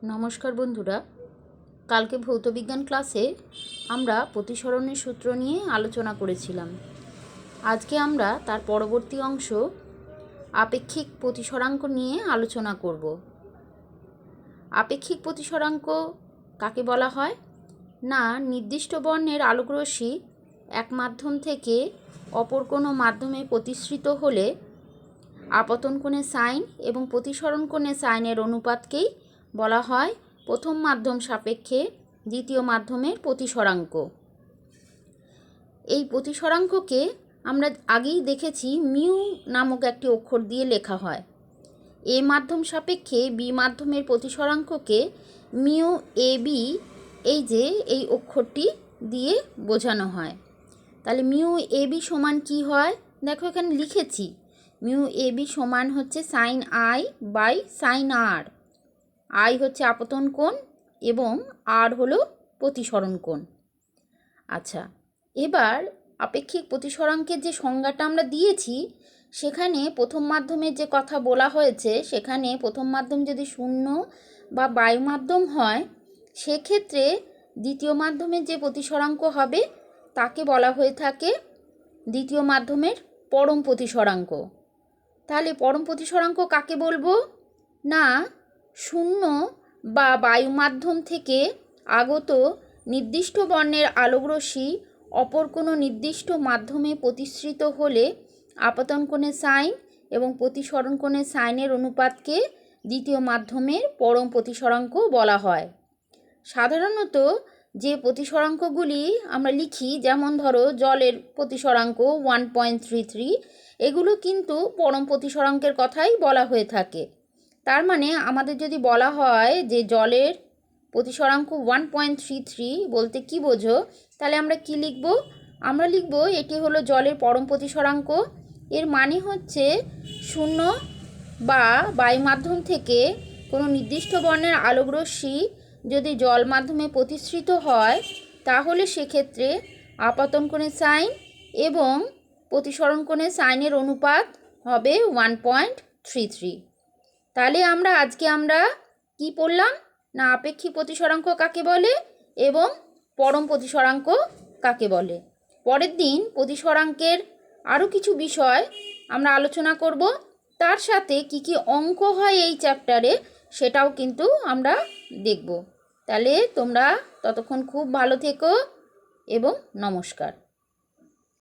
নমস্কার বন্ধুরা, কালকে ভৌতবিজ্ঞান ক্লাসে আমরা প্রতিসরণের সূত্র নিয়ে আলোচনা করেছিলাম। আজকে আমরা তার পরবর্তী অংশ আপেক্ষিক প্রতিসরাঙ্ক নিয়ে আলোচনা করব। আপেক্ষিক প্রতিসরাঙ্ক কাকে বলা হয়? না, নির্দিষ্ট বর্ণের আলোকরশ্মি এক মাধ্যম থেকে অপর কোনো মাধ্যমে প্রতিসৃত হলে আপতন কোণের সাইন এবং প্রতিসরণ কোণের সাইনের অনুপাতকেই বলা হয় প্রথম মাধ্যম সাপেক্ষে দ্বিতীয় মাধ্যমের প্রতিসরাঙ্ক। এই প্রতিসরাঙ্ককে আমরা আগেই দেখেছি মিউ নামক একটি অক্ষর দিয়ে লেখা হয়। এ মাধ্যম সাপেক্ষে বি মাধ্যমের প্রতিসরাঙ্ককে মিউ এ বি এই অক্ষরটি দিয়ে বোঝানো হয়। তাহলে মিউ এ বি সমান কী হয়? দেখো এখানে লিখেছি, মিউ এ বি সমান হচ্ছে sine i by sine r. I হচ্ছে আপতন কোণ এবং আর হলো প্রতিসরণ কোণ। আচ্ছা, এবার আপেক্ষিক প্রতিসরাঙ্কের যে সংজ্ঞাটা আমরা দিয়েছি সেখানে প্রথম মাধ্যমের যে কথা বলা হয়েছে, সেখানে প্রথম মাধ্যম যদি শূন্য বা বায়ু মাধ্যম হয় সেক্ষেত্রে দ্বিতীয় মাধ্যমের যে প্রতিসরাঙ্ক হবে তাকে বলা হয়ে থাকে দ্বিতীয় মাধ্যমের পরম প্রতিসরাঙ্ক। তাহলে পরম প্রতিসরাঙ্ক কাকে বলবো? না, শূন্য বা বায়ু মাধ্যম থেকে আগত নির্দিষ্ট বর্ণের আলোকরশ্মি অপর কোনো নির্দিষ্ট মাধ্যমে প্রতিসৃত হলে আপতন কোণের সাইন এবং প্রতিসরণ কোণের সাইনের অনুপাতকে দ্বিতীয় মাধ্যমের পরম প্রতিসরাঙ্ক বলা হয়। সাধারণত যে প্রতিসরাঙ্কগুলি আমরা লিখি, যেমন ধরো জলের প্রতিসরাঙ্ক 1.33, এগুলো কিন্তু পরম প্রতিসরাঙ্কের কথাই বলা হয়ে থাকে। তার মানে আমাদের যদি বলা হয় যে জলের প্রতিসরাঙ্ক 1.33 বলতে কি বোঝো, তাহলে আমরা কি লিখব? আমরা লিখব এটি হলো জলের পরম প্রতিসরাঙ্ক। এর মানে হচ্ছে শূন্য বা বায়ু মাধ্যম থেকে কোনো নির্দিষ্ট বর্ণের আলোকরশ্মি যদি জল মাধ্যমে প্রতিসৃত হয় তাহলে সেক্ষেত্রে আপতন কোণের সাইন এবং প্রতিসরণ কোণের সাইনের অনুপাত হবে 1.33। তাহলে আজকে আমরা কি পড়লাম? না, আপেক্ষিক প্রতিসরাঙ্ক কাকে বলে এবং পরম প্রতিসরাঙ্ক কাকে বলে। পরের দিন প্রতিসরাঙ্কের আরও কিছু বিষয় আমরা আলোচনা করব, তার সাথে কি কি অঙ্ক হয় এই চ্যাপ্টারে সেটাও কিন্তু আমরা দেখব। তাহলে তোমরা ততক্ষণ খুব ভালো থেকো এবং নমস্কার।